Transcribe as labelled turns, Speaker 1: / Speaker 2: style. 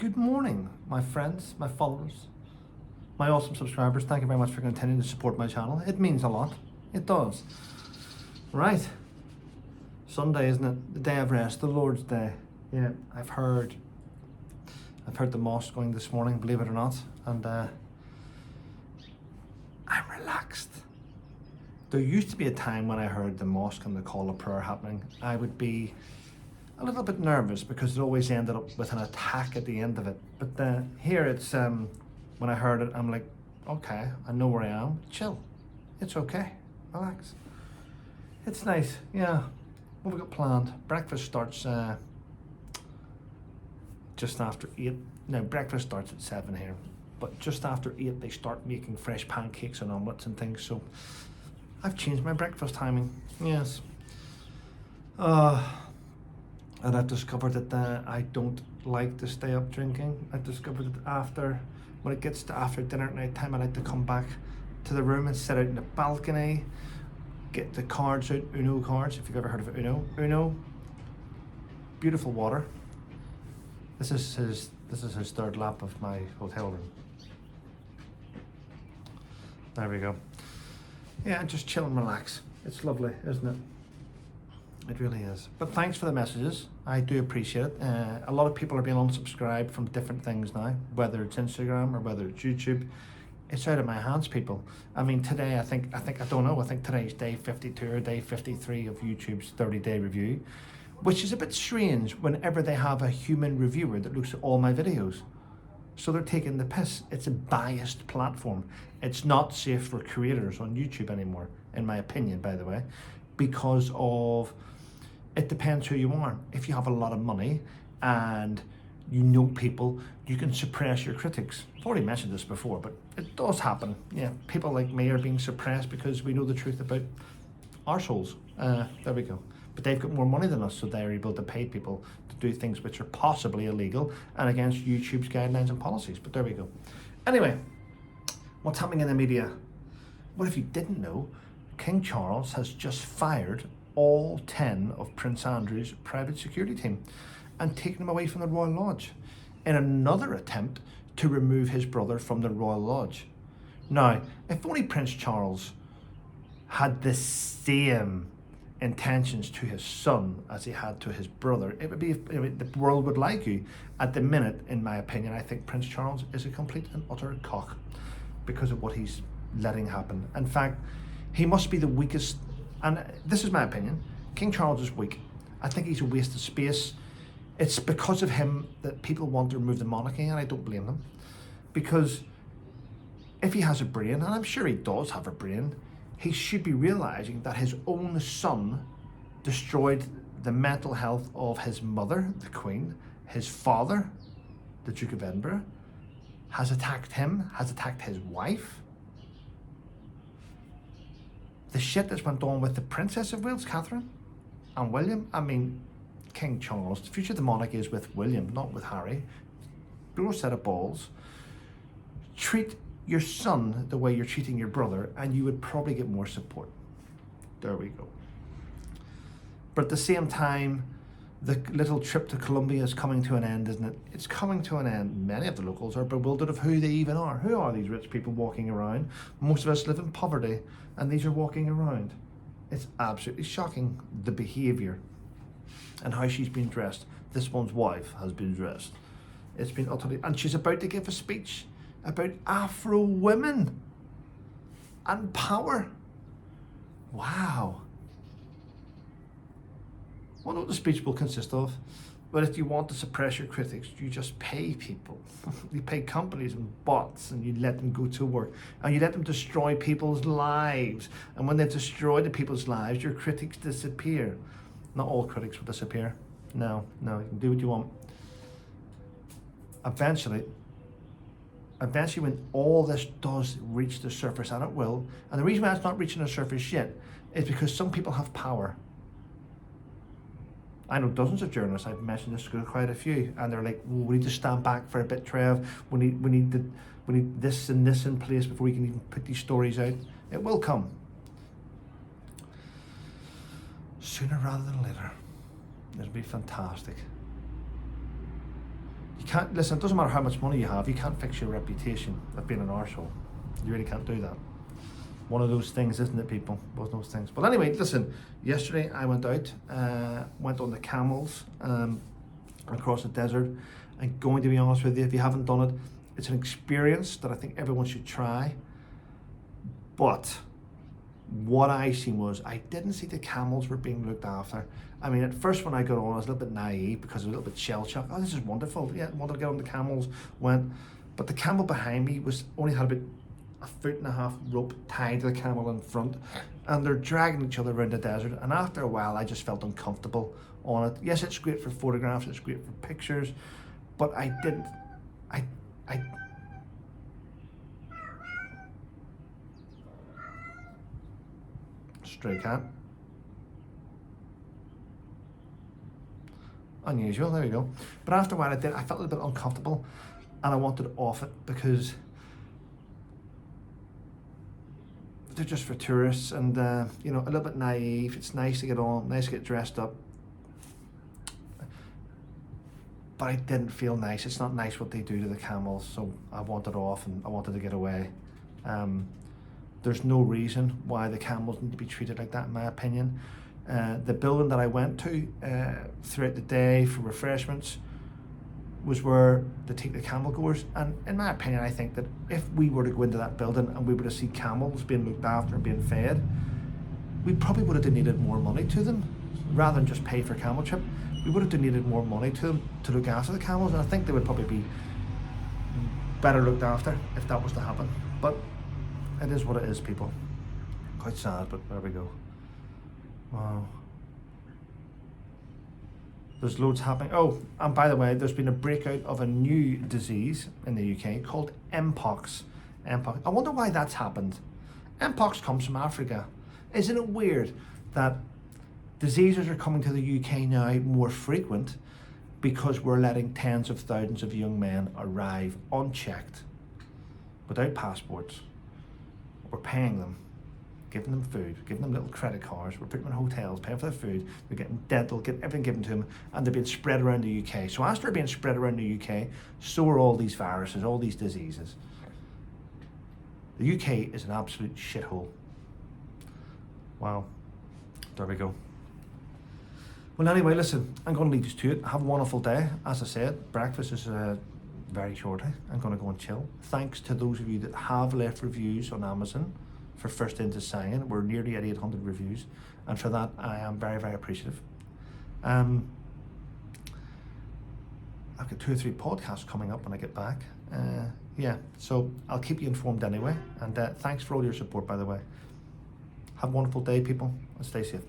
Speaker 1: Good morning, my friends, my followers, my awesome subscribers. Thank you very much for continuing to support my channel. It means a lot. It does. Right. Sunday, isn't it? The day of rest, the Lord's Day. Yeah, I've heard the mosque going this morning, believe it or not, and I'm relaxed. There used to be a time when I heard the mosque and the call of prayer happening, I would be a little bit nervous because it always ended up with an attack at the end of it. But here it's, when I heard it, I'm like, okay, I know where I am. Chill. It's okay. Relax. It's nice. Yeah. What have we got planned? Breakfast starts just after 8. No, breakfast starts at 7 here. But just after 8, they start making fresh pancakes and omelettes and things. So I've changed my breakfast timing. Yes. And I've discovered that I don't like to stay up drinking. I've discovered that when it gets to after dinner at night time, I like to come back to the room and sit out in the balcony, get the cards out, Uno cards, if you've ever heard of it, Uno, beautiful water. This is his third lap of my hotel room. There we go. Yeah, just chill and relax. It's lovely, isn't it? It really is. But thanks for the messages. I do appreciate it. A lot of people are being unsubscribed from different things now, whether it's Instagram or whether it's YouTube. It's out of my hands, people. I mean, today, I think today's day 52 or day 53 of YouTube's 30-day review, which is a bit strange whenever they have a human reviewer that looks at all my videos. So they're taking the piss. It's a biased platform. It's not safe for creators on YouTube anymore, in my opinion, by the way, because of, it depends who you are. If you have a lot of money and you know people, you can suppress your critics. I've already mentioned this before, but it does happen. Yeah, people like me are being suppressed because we know the truth about arseholes. There we go. But they've got more money than us, so they're able to pay people to do things which are possibly illegal and against YouTube's guidelines and policies. But there we go. Anyway, what's happening in the media? Well, if you didn't know, King Charles has just fired all 10 of Prince Andrew's private security team and taken them away from the Royal Lodge in another attempt to remove his brother from the Royal Lodge. Now, if only Prince Charles had the same intentions to his son as he had to his brother, the world would like you. At the minute, in my opinion, I think Prince Charles is a complete and utter cock because of what he's letting happen. In fact, he must be the weakest, and this is my opinion, King Charles is weak. I think he's a waste of space. It's because of him that people want to remove the monarchy, and I don't blame them. Because if he has a brain, and I'm sure he does have a brain, he should be realizing that his own son destroyed the mental health of his mother, the Queen, his father, the Duke of Edinburgh, has attacked him, has attacked his wife. The shit that's went on with the Princess of Wales, Catherine, and William. I mean, King Charles, the future of the monarchy is with William, not with Harry. Blow a set of balls. Treat your son the way you're treating your brother, and you would probably get more support. There we go. But at the same time, the little trip to Colombia is coming to an end, isn't it? It's coming to an end. Many of the locals are bewildered of who they even are. Who are these rich people walking around? Most of us live in poverty, and these are walking around. It's absolutely shocking, the behaviour and how she's been dressed. This one's wife has been dressed. It's been utterly, and she's about to give a speech about Afro women and power. Wow. I wonder what the speech will consist of. But if you want to suppress your critics, you just pay people. You pay companies and bots, and you let them go to work, and you let them destroy people's lives. And when they've destroyed the people's lives, your critics disappear. Not all critics will disappear. No, you can do what you want. Eventually when all this does reach the surface, and it will, and the reason why it's not reaching the surface yet is because some people have power. I know dozens of journalists, I've mentioned this to quite a few, and they're like, well, we need to stand back for a bit, Trev. We need this and this in place before we can even put these stories out. It will come. Sooner rather than later. It'll be fantastic. You can't, listen, it doesn't matter how much money you have, you can't fix your reputation of being an arsehole. You really can't do that. One of those things, isn't it, people? One of those things. But anyway, listen, yesterday I went out, went on the camels across the desert, and going to be honest with you, if you haven't done it, it's an experience that I think everyone should try. But what I seen was, I didn't see the camels were being looked after. I mean, at first when I got on, I was a little bit naive because I was a little bit shell-shocked. Oh, this is wonderful. Yeah, wanted to get on the camels, went. But the camel behind me only had about 1.5 foot rope tied to the camel in front, and they're dragging each other around the desert. And after a while, I just felt uncomfortable on it. Yes, it's great for photographs, it's great for pictures, but I didn't. Stray cat. Unusual, there we go. But after a while I felt a little bit uncomfortable, and I wanted off it because they're just for tourists, and you know, a little bit naive. It's nice to get on, nice to get dressed up, but I didn't feel nice. It's not nice what they do to the camels, so I wanted off and I wanted to get away. There's no reason why the camels need to be treated like that, in my opinion. The building that I went to throughout the day for refreshments was where they take the camel goers, and in my opinion, I think that if we were to go into that building and we were to see camels being looked after and being fed, we probably would have donated more money to them rather than just pay for camel trip. We would have donated more money to them to look after the camels, and I think they would probably be better looked after if that was to happen. But it is what it is, people. Quite sad, but there we go. Wow. There's loads happening. Oh, and by the way, there's been a breakout of a new disease in the UK called Mpox. Mpox. I wonder why that's happened. Mpox comes from Africa. Isn't it weird that diseases are coming to the UK now more frequent because we're letting tens of thousands of young men arrive unchecked, without passports. We're paying them, giving them food, giving them little credit cards, we're putting them in hotels, paying for their food, they're getting dental, getting everything given to them, and they're being spread around the UK. So as they're being spread around the UK, so are all these viruses, all these diseases. The UK is an absolute shithole. Wow, there we go. Well, anyway, listen, I'm going to leave you to it. Have a wonderful day. As I said, breakfast is very shortly. I'm going to go and chill. Thanks to those of you that have left reviews on Amazon for First Into Singing. We're nearly at 800 reviews, and for that I am very, very appreciative. I've got 2 or 3 podcasts coming up when I get back. Yeah, so I'll keep you informed anyway, and thanks for all your support, by the way. Have a wonderful day, people, and stay safe.